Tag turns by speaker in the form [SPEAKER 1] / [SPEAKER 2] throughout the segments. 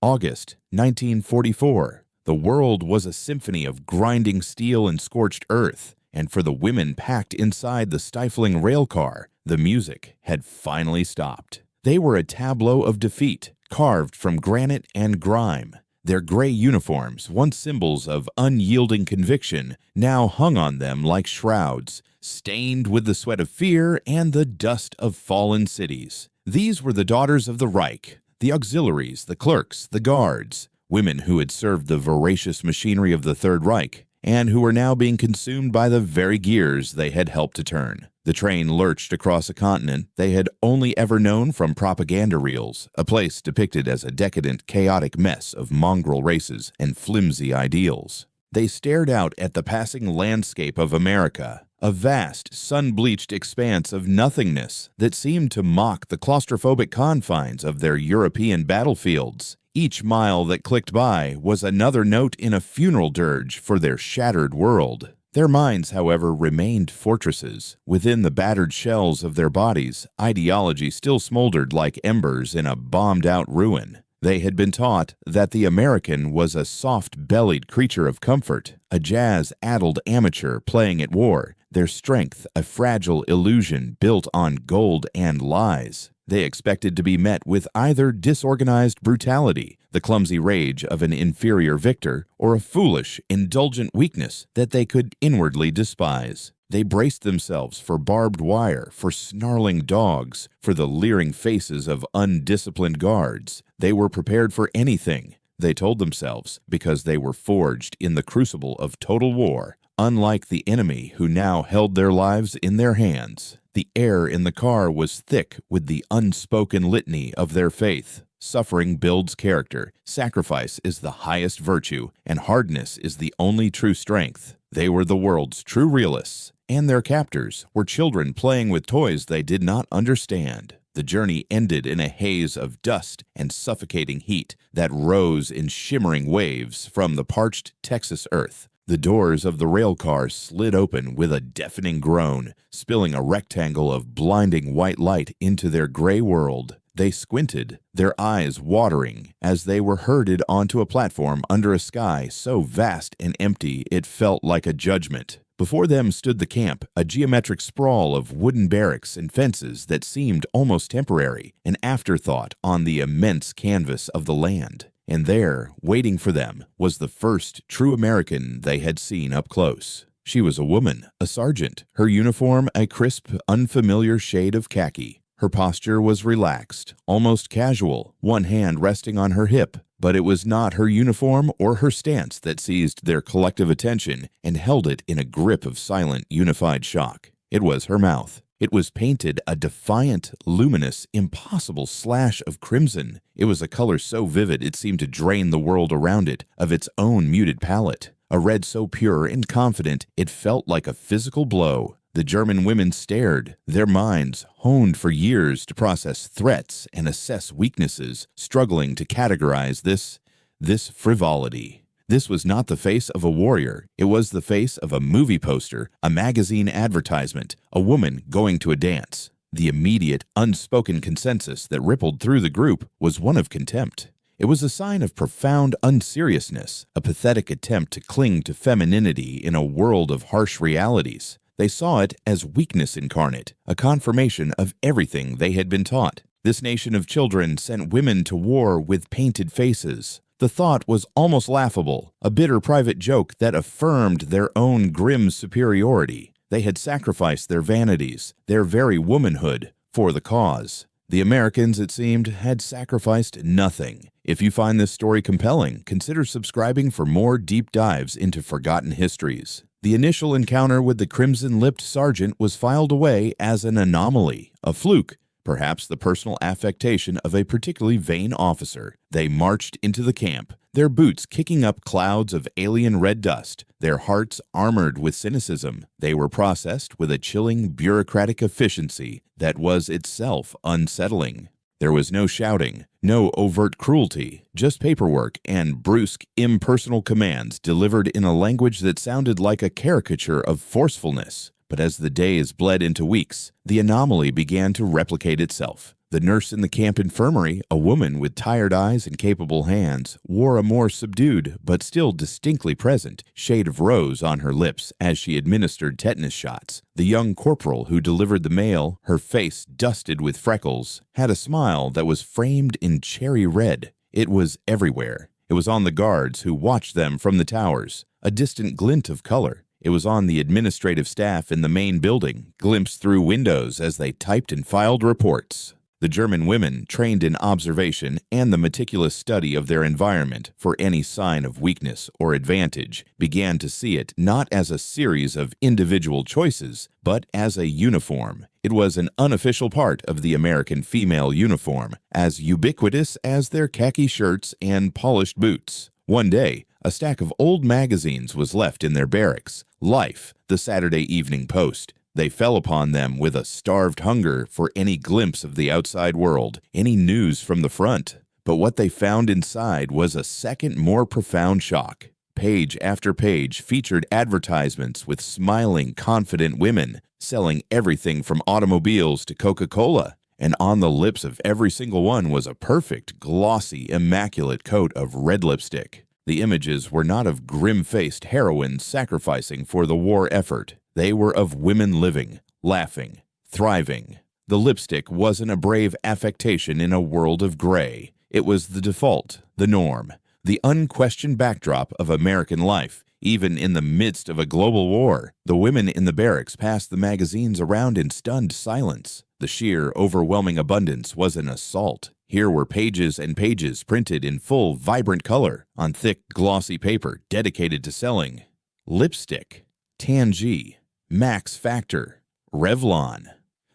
[SPEAKER 1] August 1944. The world was a symphony of grinding steel and scorched earth, and for the women packed inside the stifling railcar, the music had finally stopped. They were a tableau of defeat, carved from granite and grime. Their gray uniforms, once symbols of unyielding conviction, now hung on them like shrouds, stained with the sweat of fear and the dust of fallen cities. These were the daughters of the Reich, the auxiliaries, the clerks, the guards, women who had served the voracious machinery of the Third Reich, and who were now being consumed by the very gears they had helped to turn. The train lurched across a continent they had only ever known from propaganda reels, a place depicted as a decadent, chaotic mess of mongrel races and flimsy ideals. They stared out at the passing landscape of America, a vast, sun-bleached expanse of nothingness that seemed to mock the claustrophobic confines of their European battlefields. Each mile that clicked by was another note in a funeral dirge for their shattered world. Their minds, however, remained fortresses. Within the battered shells of their bodies, ideology still smoldered like embers in a bombed-out ruin. They had been taught that the American was a soft-bellied creature of comfort, a jazz-addled amateur playing at war, their strength a fragile illusion built on gold and lies. They expected to be met with either disorganized brutality, the clumsy rage of an inferior victor, or a foolish, indulgent weakness that they could inwardly despise. They braced themselves for barbed wire, for snarling dogs, for the leering faces of undisciplined guards. They were prepared for anything, they told themselves, because they were forged in the crucible of total war, unlike the enemy who now held their lives in their hands. The air in the car was thick with the unspoken litany of their faith. Suffering builds character, sacrifice is the highest virtue, and hardness is the only true strength. They were the world's true realists, and their captors were children playing with toys they did not understand. The journey ended in a haze of dust and suffocating heat that rose in shimmering waves from the parched Texas earth. The doors of the rail car slid open with a deafening groan, spilling a rectangle of blinding white light into their gray world. They squinted, their eyes watering, as they were herded onto a platform under a sky so vast and empty it felt like a judgment. Before them stood the camp, a geometric sprawl of wooden barracks and fences that seemed almost temporary, an afterthought on the immense canvas of the land. And there, waiting for them, was the first true American they had seen up close. She was a woman, a sergeant, her uniform a crisp, unfamiliar shade of khaki. Her posture was relaxed, almost casual, one hand resting on her hip. But it was not her uniform or her stance that seized their collective attention and held it in a grip of silent, unified shock. It was her mouth. It was painted a defiant, luminous, impossible slash of crimson. It was a color so vivid it seemed to drain the world around it of its own muted palette. A red so pure and confident it felt like a physical blow. The German women stared, their minds, honed for years to process threats and assess weaknesses, struggling to categorize this frivolity. This was not the face of a warrior. It was the face of a movie poster, a magazine advertisement, a woman going to a dance. The immediate, unspoken consensus that rippled through the group was one of contempt. It was a sign of profound unseriousness, a pathetic attempt to cling to femininity in a world of harsh realities. They saw it as weakness incarnate, a confirmation of everything they had been taught. This nation of children sent women to war with painted faces. The thought was almost laughable, a bitter private joke that affirmed their own grim superiority. They had sacrificed their vanities, their very womanhood, for the cause. The Americans, it seemed, had sacrificed nothing. If you find this story compelling, consider subscribing for more deep dives into forgotten histories. The initial encounter with the crimson-lipped sergeant was filed away as an anomaly, a fluke, perhaps the personal affectation of a particularly vain officer. They marched into the camp, their boots kicking up clouds of alien red dust, their hearts armored with cynicism. They were processed with a chilling bureaucratic efficiency that was itself unsettling. There was no shouting, no overt cruelty, just paperwork and brusque, impersonal commands delivered in a language that sounded like a caricature of forcefulness. But as the days bled into weeks, the anomaly began to replicate itself. The nurse in the camp infirmary, a woman with tired eyes and capable hands, wore a more subdued, but still distinctly present, shade of rose on her lips as she administered tetanus shots. The young corporal who delivered the mail, her face dusted with freckles, had a smile that was framed in cherry red. It was everywhere. It was on the guards who watched them from the towers, a distant glint of color. It was on the administrative staff in the main building, glimpsed through windows as they typed and filed reports. The German women, trained in observation and the meticulous study of their environment for any sign of weakness or advantage, began to see it not as a series of individual choices, but as a uniform. It was an unofficial part of the American female uniform, as ubiquitous as their khaki shirts and polished boots. One day, a stack of old magazines was left in their barracks. Life, the Saturday Evening Post. They fell upon them with a starved hunger for any glimpse of the outside world, any news from the front. But what they found inside was a second, more profound shock. Page after page featured advertisements with smiling, confident women selling everything from automobiles to Coca-Cola. And on the lips of every single one was a perfect, glossy, immaculate coat of red lipstick. The images were not of grim-faced heroines sacrificing for the war effort. They were of women living, laughing, thriving. The lipstick wasn't a brave affectation in a world of gray. It was the default, the norm, the unquestioned backdrop of American life. Even in the midst of a global war, the women in the barracks passed the magazines around in stunned silence. The sheer, overwhelming abundance was an assault. Here were pages and pages printed in full, vibrant color on thick, glossy paper dedicated to selling lipstick, Tangy, Max Factor, Revlon.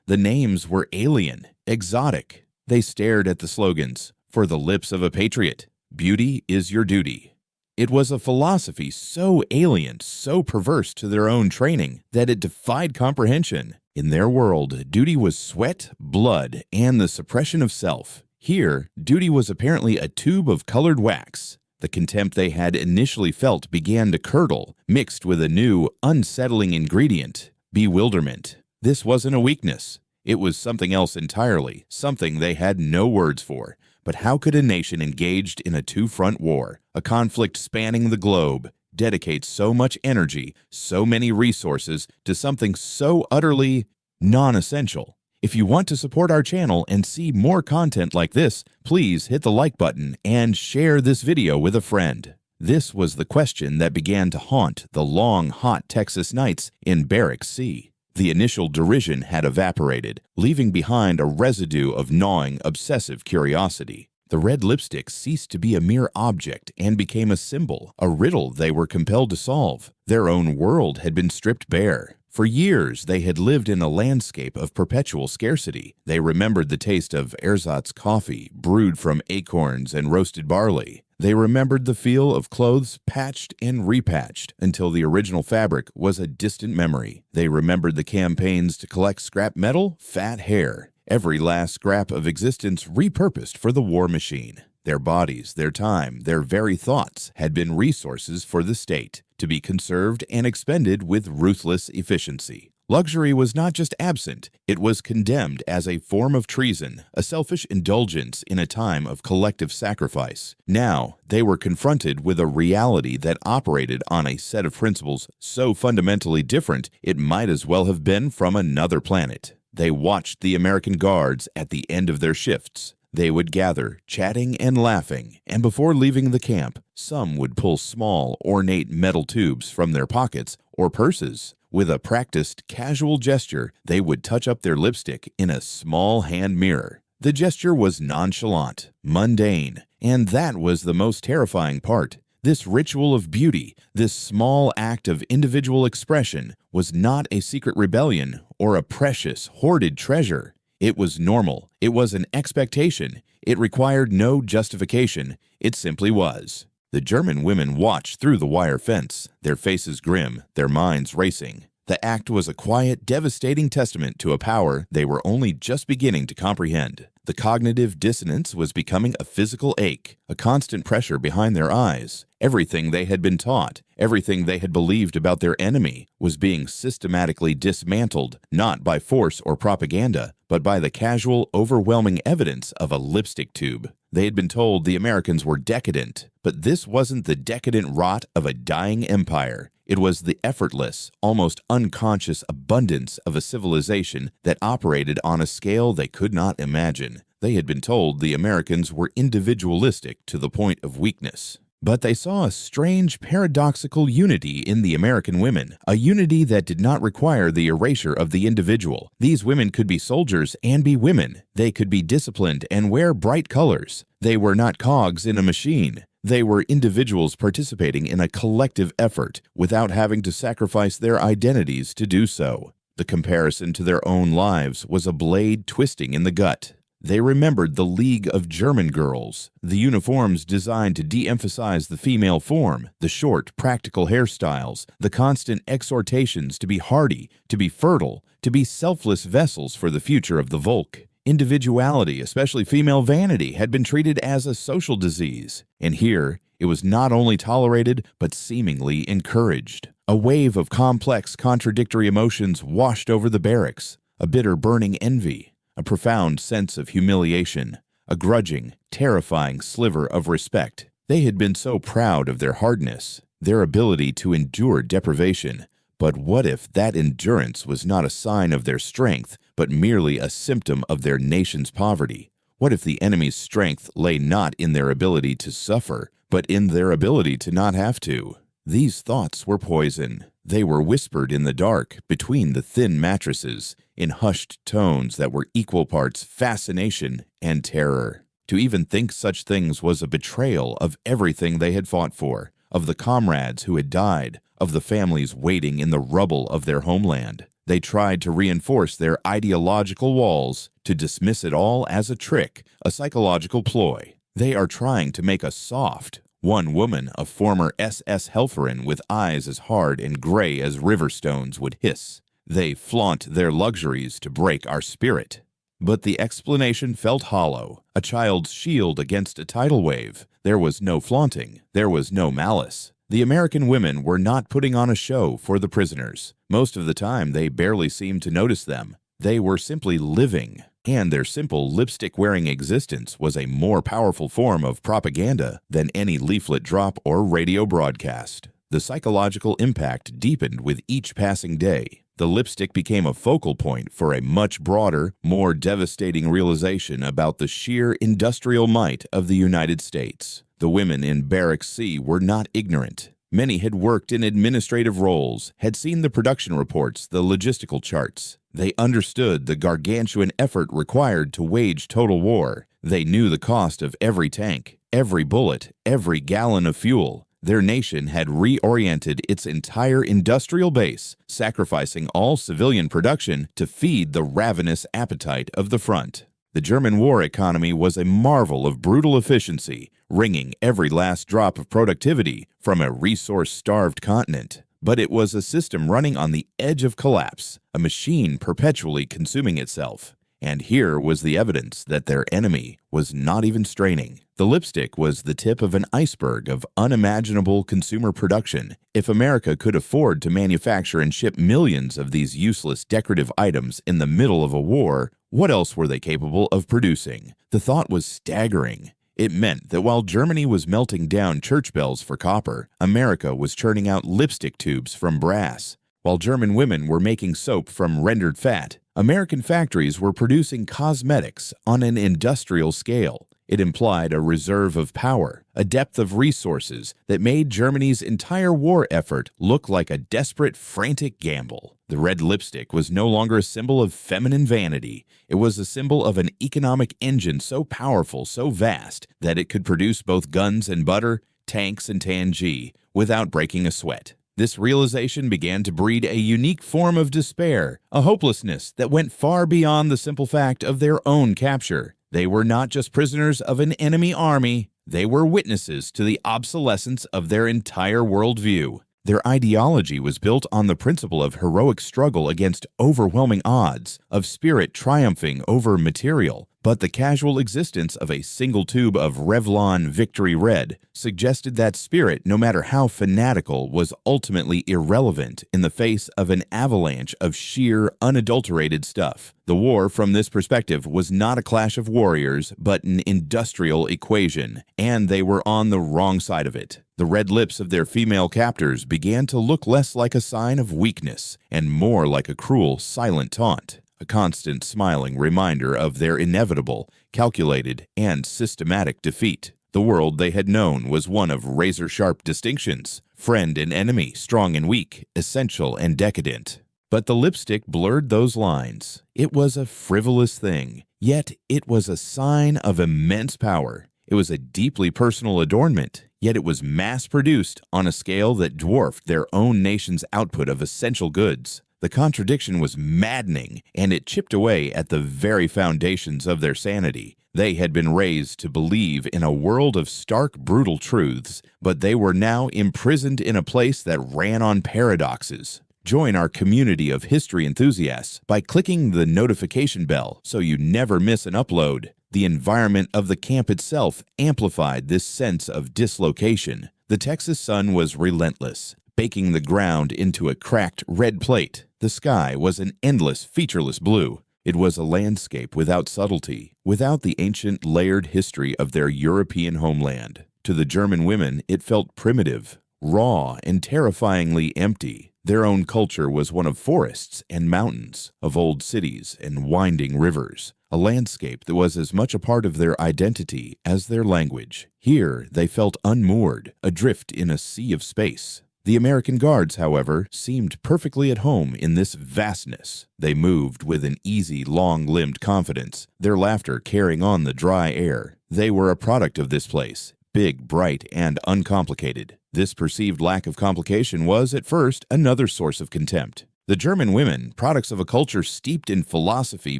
[SPEAKER 1] The names were alien, exotic. They stared at the slogans, for the lips of a patriot, beauty is your duty. It was a philosophy so alien, so perverse to their own training, that it defied comprehension. In their world, duty was sweat, blood, and the suppression of self. Here, duty was apparently a tube of colored wax. The contempt they had initially felt began to curdle, mixed with a new, unsettling ingredient, bewilderment. This wasn't a weakness. It was something else entirely, something they had no words for. But how could a nation engaged in a two-front war, a conflict spanning the globe, dedicate so much energy, so many resources to something so utterly non-essential? If you want to support our channel and see more content like this, please hit the like button and share this video with a friend. This was the question that began to haunt the long, hot Texas nights in Barrack C. The initial derision had evaporated, leaving behind a residue of gnawing, obsessive curiosity. The red lipstick ceased to be a mere object and became a symbol, a riddle they were compelled to solve. Their own world had been stripped bare. For years, they had lived in a landscape of perpetual scarcity. They remembered the taste of ersatz coffee, brewed from acorns and roasted barley. They remembered the feel of clothes patched and repatched until the original fabric was a distant memory. They remembered the campaigns to collect scrap metal, fat hair, every last scrap of existence repurposed for the war machine. Their bodies, their time, their very thoughts had been resources for the state, to be conserved and expended with ruthless efficiency. Luxury was not just absent, it was condemned as a form of treason, a selfish indulgence in a time of collective sacrifice. Now, they were confronted with a reality that operated on a set of principles so fundamentally different it might as well have been from another planet. They watched the American guards at the end of their shifts. They would gather, chatting and laughing, and before leaving the camp, some would pull small, ornate metal tubes from their pockets or purses. With a practiced, casual gesture, they would touch up their lipstick in a small hand mirror. The gesture was nonchalant, mundane, and that was the most terrifying part. This ritual of beauty, this small act of individual expression, was not a secret rebellion or a precious, hoarded treasure. It was normal. It was an expectation. It required no justification. It simply was. The German women watched through the wire fence, their faces grim, their minds racing. The act was a quiet, devastating testament to a power they were only just beginning to comprehend. The cognitive dissonance was becoming a physical ache, a constant pressure behind their eyes. Everything they had been taught, everything they had believed about their enemy, was being systematically dismantled, not by force or propaganda, but by the casual, overwhelming evidence of a lipstick tube. They had been told the Americans were decadent, but this wasn't the decadent rot of a dying empire. It was the effortless, almost unconscious abundance of a civilization that operated on a scale they could not imagine. They had been told the Americans were individualistic to the point of weakness. But they saw a strange, paradoxical unity in the American women, a unity that did not require the erasure of the individual. These women could be soldiers and be women. They could be disciplined and wear bright colors. They were not cogs in a machine. They were individuals participating in a collective effort without having to sacrifice their identities to do so. The comparison to their own lives was a blade twisting in the gut. They remembered the League of German Girls, the uniforms designed to de-emphasize the female form, the short, practical hairstyles, the constant exhortations to be hardy, to be fertile, to be selfless vessels for the future of the Volk. Individuality, especially female vanity, had been treated as a social disease, and here it was not only tolerated but seemingly encouraged. A wave of complex, contradictory emotions washed over the barracks, a bitter, burning envy, a profound sense of humiliation, a grudging, terrifying sliver of respect. They had been so proud of their hardness, their ability to endure deprivation. But what if that endurance was not a sign of their strength, but merely a symptom of their nation's poverty? What if the enemy's strength lay not in their ability to suffer, but in their ability to not have to? These thoughts were poison. They were whispered in the dark, between the thin mattresses, in hushed tones that were equal parts fascination and terror. To even think such things was a betrayal of everything they had fought for, of the comrades who had died, of the families waiting in the rubble of their homeland. They tried to reinforce their ideological walls, to dismiss it all as a trick, a psychological ploy. They are trying to make us soft. One woman, a former SS Helferin with eyes as hard and gray as river stones, would hiss. They flaunt their luxuries to break our spirit. But the explanation felt hollow, a child's shield against a tidal wave. There was no flaunting. There was no malice. The American women were not putting on a show for the prisoners. Most of the time, they barely seemed to notice them. They were simply living, and their simple lipstick-wearing existence was a more powerful form of propaganda than any leaflet drop or radio broadcast. The psychological impact deepened with each passing day. The lipstick became a focal point for a much broader, more devastating realization about the sheer industrial might of the United States. The women in Barrack C were not ignorant. Many had worked in administrative roles, had seen the production reports, the logistical charts. They understood the gargantuan effort required to wage total war. They knew the cost of every tank, every bullet, every gallon of fuel. Their nation had reoriented its entire industrial base, sacrificing all civilian production to feed the ravenous appetite of the front. The German war economy was a marvel of brutal efficiency, wringing every last drop of productivity from a resource-starved continent. But it was a system running on the edge of collapse, a machine perpetually consuming itself. And here was the evidence that their enemy was not even straining. The lipstick was the tip of an iceberg of unimaginable consumer production. If America could afford to manufacture and ship millions of these useless decorative items in the middle of a war, what else were they capable of producing? The thought was staggering. It meant that while Germany was melting down church bells for copper, America was churning out lipstick tubes from brass. While German women were making soap from rendered fat, American factories were producing cosmetics on an industrial scale. It implied a reserve of power, a depth of resources that made Germany's entire war effort look like a desperate, frantic gamble. The red lipstick was no longer a symbol of feminine vanity. It was a symbol of an economic engine so powerful, so vast, that it could produce both guns and butter, tanks and Tangy, without breaking a sweat. This realization began to breed a unique form of despair, a hopelessness that went far beyond the simple fact of their own capture. They were not just prisoners of an enemy army, they were witnesses to the obsolescence of their entire worldview. Their ideology was built on the principle of heroic struggle against overwhelming odds, of spirit triumphing over material. But the casual existence of a single tube of Revlon Victory Red suggested that spirit, no matter how fanatical, was ultimately irrelevant in the face of an avalanche of sheer, unadulterated stuff. The war, from this perspective, was not a clash of warriors, but an industrial equation, and they were on the wrong side of it. The red lips of their female captors began to look less like a sign of weakness and more like a cruel, silent taunt, a constant smiling reminder of their inevitable, calculated, and systematic defeat. The world they had known was one of razor-sharp distinctions, friend and enemy, strong and weak, essential and decadent. But the lipstick blurred those lines. It was a frivolous thing, yet it was a sign of immense power. It was a deeply personal adornment, yet it was mass-produced on a scale that dwarfed their own nation's output of essential goods. The contradiction was maddening, and it chipped away at the very foundations of their sanity. They had been raised to believe in a world of stark, brutal truths, but they were now imprisoned in a place that ran on paradoxes. Join our community of history enthusiasts by clicking the notification bell so you never miss an upload. The environment of the camp itself amplified this sense of dislocation. The Texas sun was relentless, baking the ground into a cracked red plate. The sky was an endless, featureless blue. It was a landscape without subtlety, without the ancient, layered history of their European homeland. To the German women, it felt primitive, raw, and terrifyingly empty. Their own culture was one of forests and mountains, of old cities and winding rivers, a landscape that was as much a part of their identity as their language. Here, they felt unmoored, adrift in a sea of space. The American Guards, however, seemed perfectly at home in this vastness. They moved with an easy, long-limbed confidence, their laughter carrying on the dry air. They were a product of this place, big, bright, and uncomplicated. This perceived lack of complication was, at first, another source of contempt. The German women, products of a culture steeped in philosophy,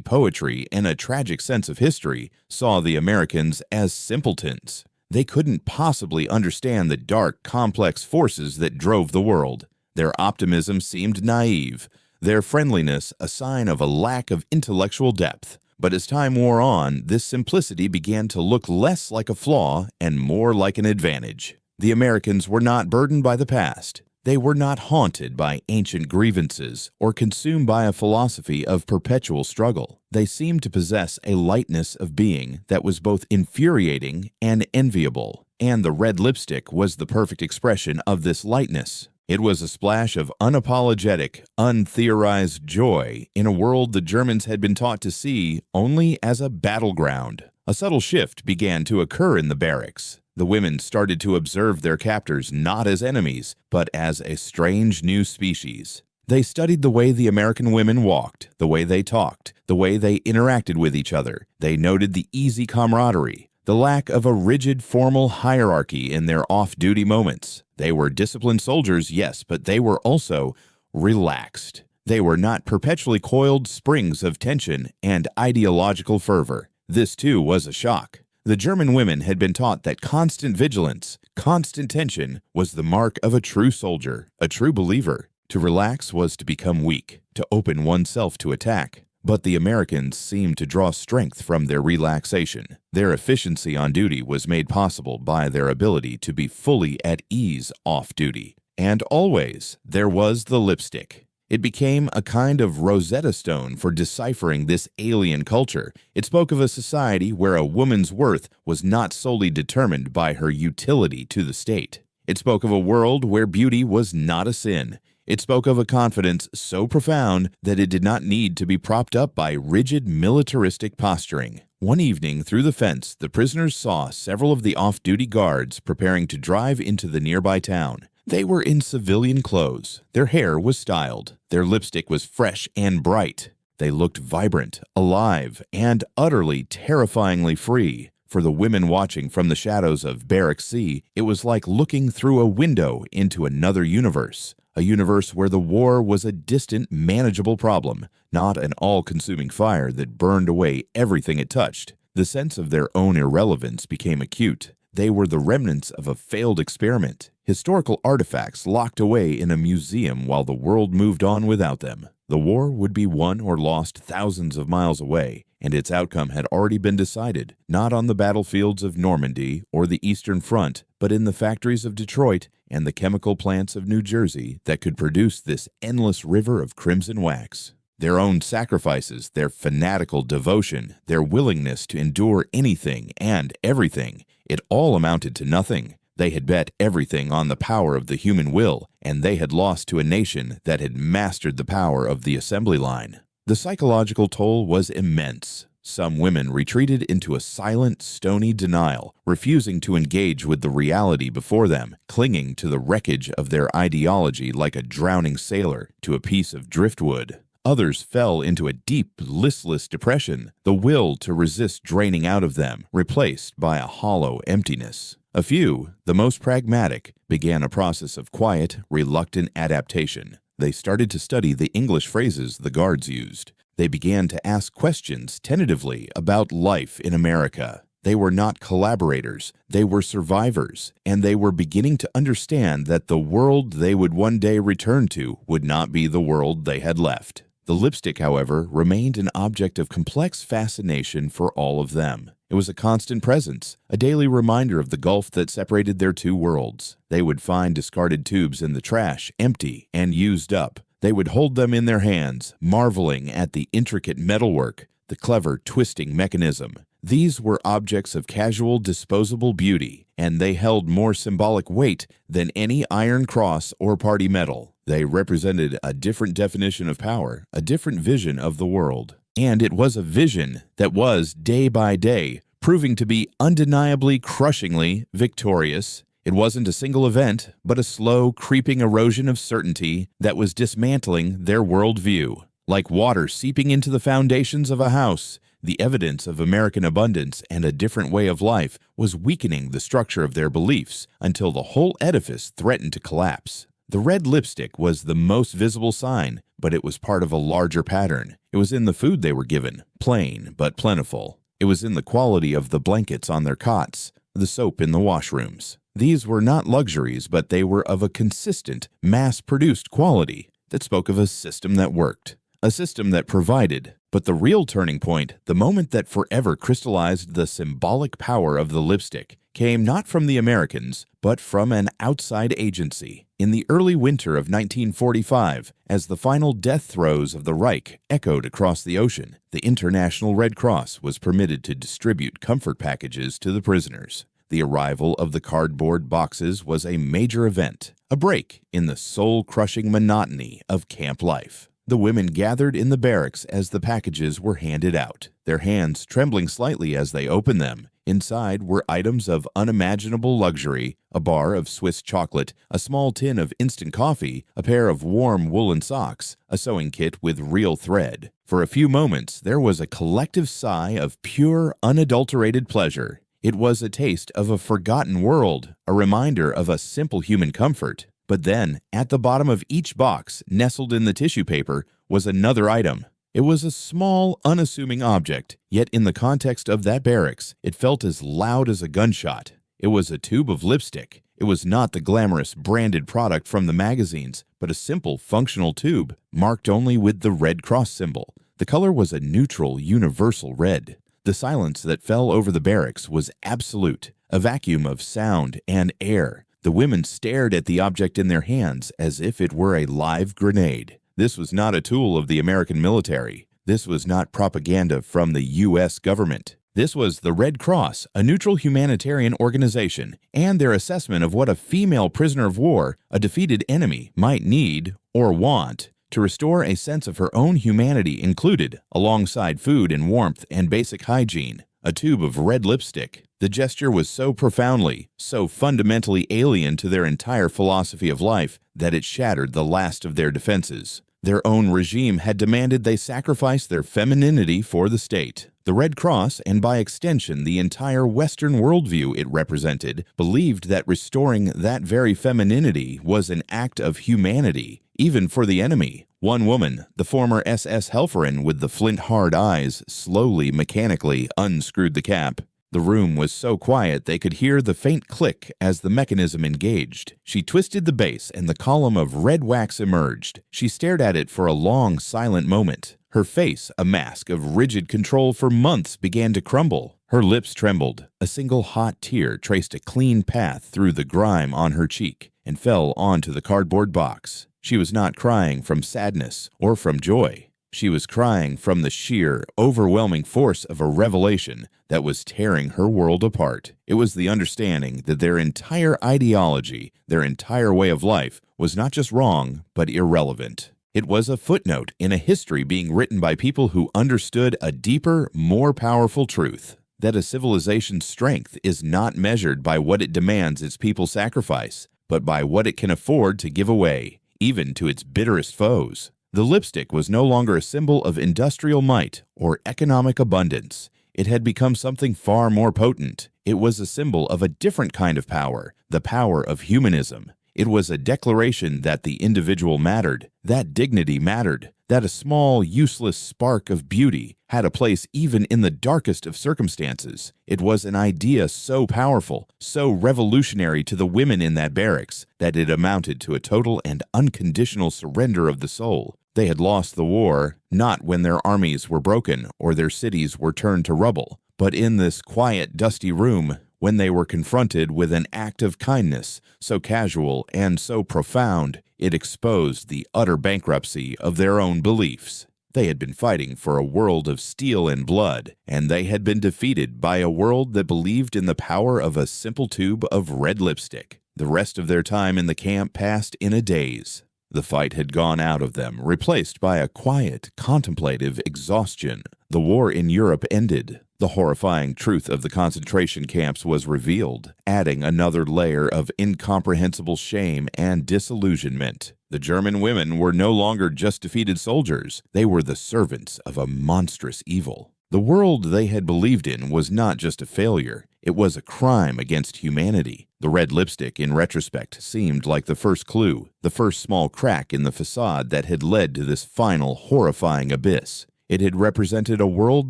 [SPEAKER 1] poetry, and a tragic sense of history, saw the Americans as simpletons. They couldn't possibly understand the dark, complex forces that drove the world. Their optimism seemed naive, their friendliness a sign of a lack of intellectual depth. But as time wore on, this simplicity began to look less like a flaw and more like an advantage. The Americans were not burdened by the past. They were not haunted by ancient grievances or consumed by a philosophy of perpetual struggle. They seemed to possess a lightness of being that was both infuriating and enviable, and the red lipstick was the perfect expression of this lightness. It was a splash of unapologetic, untheorized joy in a world the Germans had been taught to see only as a battleground. A subtle shift began to occur in the barracks. The women started to observe their captors not as enemies, but as a strange new species. They studied the way the American women walked, the way they talked, the way they interacted with each other. They noted the easy camaraderie, the lack of a rigid formal hierarchy in their off-duty moments. They were disciplined soldiers, yes, but they were also relaxed. They were not perpetually coiled springs of tension and ideological fervor. This, too, was a shock. The German women had been taught that constant vigilance, constant tension, was the mark of a true soldier, a true believer. To relax was to become weak, to open oneself to attack. But the Americans seemed to draw strength from their relaxation. Their efficiency on duty was made possible by their ability to be fully at ease off-duty. And always, there was the lipstick. It became a kind of Rosetta Stone for deciphering this alien culture. It spoke of a society where a woman's worth was not solely determined by her utility to the state. It spoke of a world where beauty was not a sin. It spoke of a confidence so profound that it did not need to be propped up by rigid militaristic posturing. One evening, through the fence, the prisoners saw several of the off-duty guards preparing to drive into the nearby town. They were in civilian clothes. Their hair was styled. Their lipstick was fresh and bright. They looked vibrant, alive, and utterly terrifyingly free. For the women watching from the shadows of Barrack C, it was like looking through a window into another universe. A universe where the war was a distant, manageable problem, not an all-consuming fire that burned away everything it touched. The sense of their own irrelevance became acute. They were the remnants of a failed experiment. historical artifacts locked away in a museum while the world moved on without them. The war would be won or lost thousands of miles away, and its outcome had already been decided, not on the battlefields of Normandy or the Eastern Front, but in the factories of Detroit and the chemical plants of New Jersey that could produce this endless river of crimson wax. Their own sacrifices, their fanatical devotion, their willingness to endure anything and everything, it all amounted to nothing. They had bet everything on the power of the human will, and they had lost to a nation that had mastered the power of the assembly line. The psychological toll was immense. Some women retreated into a silent, stony denial, refusing to engage with the reality before them, clinging to the wreckage of their ideology like a drowning sailor to a piece of driftwood. Others fell into a deep, listless depression, the will to resist draining out of them, replaced by a hollow emptiness. A few, the most pragmatic, began a process of quiet, reluctant adaptation. They started to study the English phrases the guards used. They began to ask questions tentatively about life in America. They were not collaborators, they were survivors, and they were beginning to understand that the world they would one day return to would not be the world they had left. The lipstick, however, remained an object of complex fascination for all of them. It was a constant presence, a daily reminder of the gulf that separated their two worlds. They would find discarded tubes in the trash, empty and used up. They would hold them in their hands, marveling at the intricate metalwork, the clever twisting mechanism. These were objects of casual, disposable beauty, and they held more symbolic weight than any iron cross or party medal. They represented a different definition of power, a different vision of the world. And it was a vision that was, day by day, proving to be undeniably, crushingly victorious. It wasn't a single event, but a slow, creeping erosion of certainty that was dismantling their worldview. Like water seeping into the foundations of a house, the evidence of American abundance and a different way of life was weakening the structure of their beliefs until the whole edifice threatened to collapse. The red lipstick was the most visible sign, but it was part of a larger pattern. It was in the food they were given, plain but plentiful. It was in the quality of the blankets on their cots, the soap in the washrooms. These were not luxuries, but they were of a consistent, mass-produced quality that spoke of a system that worked, a system that provided. But the real turning point, the moment that forever crystallized the symbolic power of the lipstick, came not from the Americans, but from an outside agency. In the early winter of 1945, as the final death throes of the Reich echoed across the ocean, the International Red Cross was permitted to distribute comfort packages to the prisoners. The arrival of the cardboard boxes was a major event, a break in the soul-crushing monotony of camp life. The women gathered in the barracks as the packages were handed out, their hands trembling slightly as they opened them. Inside were items of unimaginable luxury, a bar of Swiss chocolate, a small tin of instant coffee, a pair of warm woolen socks, a sewing kit with real thread. For a few moments, there was a collective sigh of pure, unadulterated pleasure. It was a taste of a forgotten world, a reminder of a simple human comfort. But then, at the bottom of each box, nestled in the tissue paper, was another item. It was a small, unassuming object, yet in the context of that barracks, it felt as loud as a gunshot. It was a tube of lipstick. It was not the glamorous, branded product from the magazines, but a simple, functional tube, marked only with the Red Cross symbol. The color was a neutral, universal red. The silence that fell over the barracks was absolute, a vacuum of sound and air. The women stared at the object in their hands as if it were a live grenade. This was not a tool of the American military. This was not propaganda from the U.S. government. This was the Red Cross, a neutral humanitarian organization, and their assessment of what a female prisoner of war, a defeated enemy, might need or want to restore a sense of her own humanity included, alongside food and warmth and basic hygiene, a tube of red lipstick. The gesture was so profoundly, so fundamentally alien to their entire philosophy of life that it shattered the last of their defenses. Their own regime had demanded they sacrifice their femininity for the state. The Red Cross, and by extension the entire Western worldview it represented, believed that restoring that very femininity was an act of humanity, even for the enemy. One woman, the former SS Helferin with the flint-hard eyes, slowly, mechanically unscrewed the cap. The room was so quiet they could hear the faint click as the mechanism engaged. She twisted the base and the column of red wax emerged. She stared at it for a long, silent moment. Her face, a mask of rigid control for months, began to crumble. Her lips trembled. A single hot tear traced a clean path through the grime on her cheek and fell onto the cardboard box. She was not crying from sadness or from joy. She was crying from the sheer, overwhelming force of a revelation that was tearing her world apart. It was the understanding that their entire ideology, their entire way of life, was not just wrong, but irrelevant. It was a footnote in a history being written by people who understood a deeper, more powerful truth: that a civilization's strength is not measured by what it demands its people sacrifice, but by what it can afford to give away, even to its bitterest foes. The lipstick was no longer a symbol of industrial might or economic abundance. It had become something far more potent. It was a symbol of a different kind of power, the power of humanism. It was a declaration that the individual mattered, that dignity mattered, that a small, useless spark of beauty had a place even in the darkest of circumstances. It was an idea so powerful, so revolutionary to the women in that barracks, that it amounted to a total and unconditional surrender of the soul. They had lost the war, not when their armies were broken or their cities were turned to rubble, but in this quiet, dusty room, when they were confronted with an act of kindness so casual and so profound, it exposed the utter bankruptcy of their own beliefs. They had been fighting for a world of steel and blood, and they had been defeated by a world that believed in the power of a simple tube of red lipstick. The rest of their time in the camp passed in a daze. The fight had gone out of them, replaced by a quiet, contemplative exhaustion. The war in Europe ended. The horrifying truth of the concentration camps was revealed, adding another layer of incomprehensible shame and disillusionment. The German women were no longer just defeated soldiers. They were the servants of a monstrous evil. The world they had believed in was not just a failure. It was a crime against humanity. The red lipstick, in retrospect, seemed like the first clue, the first small crack in the facade that had led to this final, horrifying abyss. It had represented a world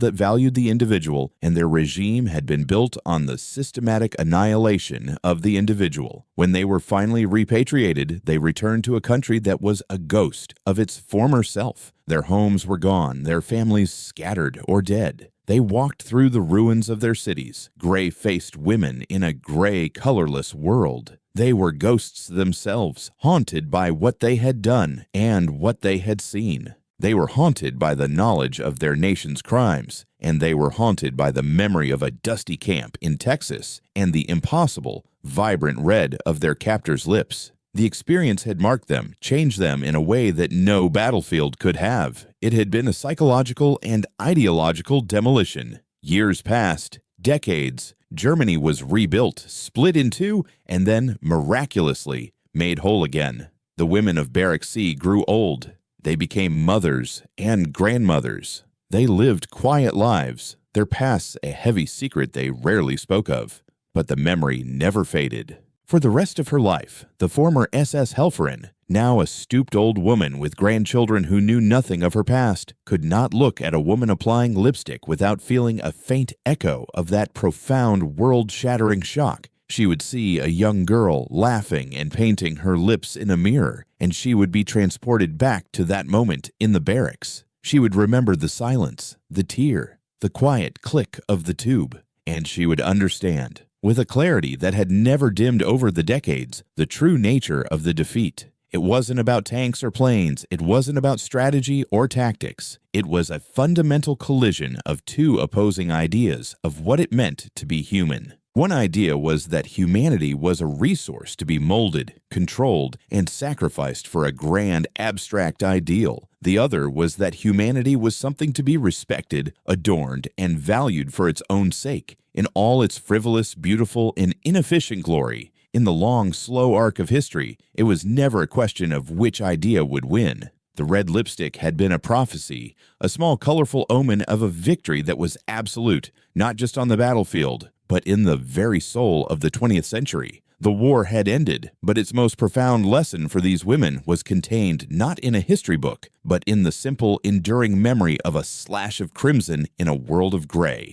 [SPEAKER 1] that valued the individual, and their regime had been built on the systematic annihilation of the individual. When they were finally repatriated, they returned to a country that was a ghost of its former self. Their homes were gone, their families scattered or dead. They walked through the ruins of their cities, gray-faced women in a gray, colorless world. They were ghosts themselves, haunted by what they had done and what they had seen. They were haunted by the knowledge of their nation's crimes, and they were haunted by the memory of a dusty camp in Texas and the impossible, vibrant red of their captors' lips. The experience had marked them, changed them in a way that no battlefield could have. It had been a psychological and ideological demolition. Years passed, decades. Germany was rebuilt, split in two, and then, miraculously, made whole again. The women of Barrack C grew old. They became mothers and grandmothers. They lived quiet lives, their pasts a heavy secret they rarely spoke of. But the memory never faded. For the rest of her life, the former SS Helferin, now a stooped old woman with grandchildren who knew nothing of her past, could not look at a woman applying lipstick without feeling a faint echo of that profound, world-shattering shock. She would see a young girl laughing and painting her lips in a mirror, and she would be transported back to that moment in the barracks. She would remember the silence, the tear, the quiet click of the tube, and she would understand, with a clarity that had never dimmed over the decades, the true nature of the defeat. It wasn't about tanks or planes. It wasn't about strategy or tactics. It was a fundamental collision of two opposing ideas of what it meant to be human. One idea was that humanity was a resource to be molded, controlled, and sacrificed for a grand, abstract ideal. The other was that humanity was something to be respected, adorned, and valued for its own sake, in all its frivolous, beautiful, and inefficient glory. In the long, slow arc of history, it was never a question of which idea would win. The red lipstick had been a prophecy, a small colorful omen of a victory that was absolute, not just on the battlefield, but in the very soul of the 20th century. The war had ended, but its most profound lesson for these women was contained not in a history book, but in the simple, enduring memory of a slash of crimson in a world of gray.